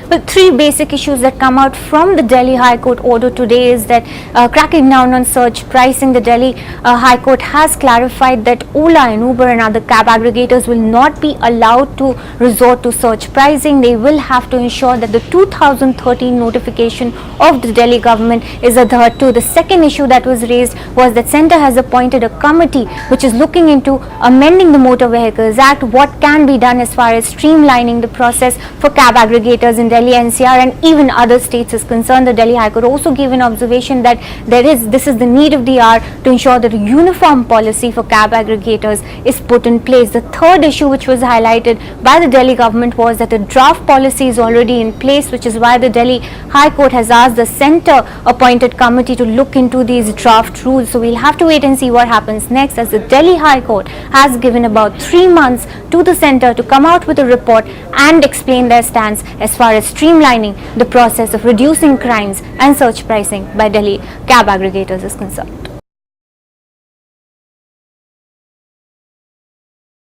Well, three basic issues that come out from the Delhi High Court order today is that cracking down on surge pricing, the Delhi High Court has clarified that Ola and Uber and other cab aggregators will not be allowed to resort to surge pricing. They will have to ensure that the 2013 notification of the Delhi government is adhered to. The second issue that was raised was that Centre has appointed a committee which is looking into amending the Motor Vehicles Act, what can be done as far as streamlining the process for cab aggregators in Delhi NCR and even other states is concerned. The Delhi High Court also gave an observation that this is the need of the hour to ensure that a uniform policy for cab aggregators is put in place. The third issue which was highlighted by the Delhi government was that a draft policy is already in place, which is why the Delhi High Court has asked the Centre appointed committee to look into these draft rules. So we'll have to wait and see what happens next, as the Delhi High Court has given about 3 months to the Centre to come out with a report and explain their stance as far as streamlining the process of reducing crimes and surge pricing by Delhi cab aggregators is concerned.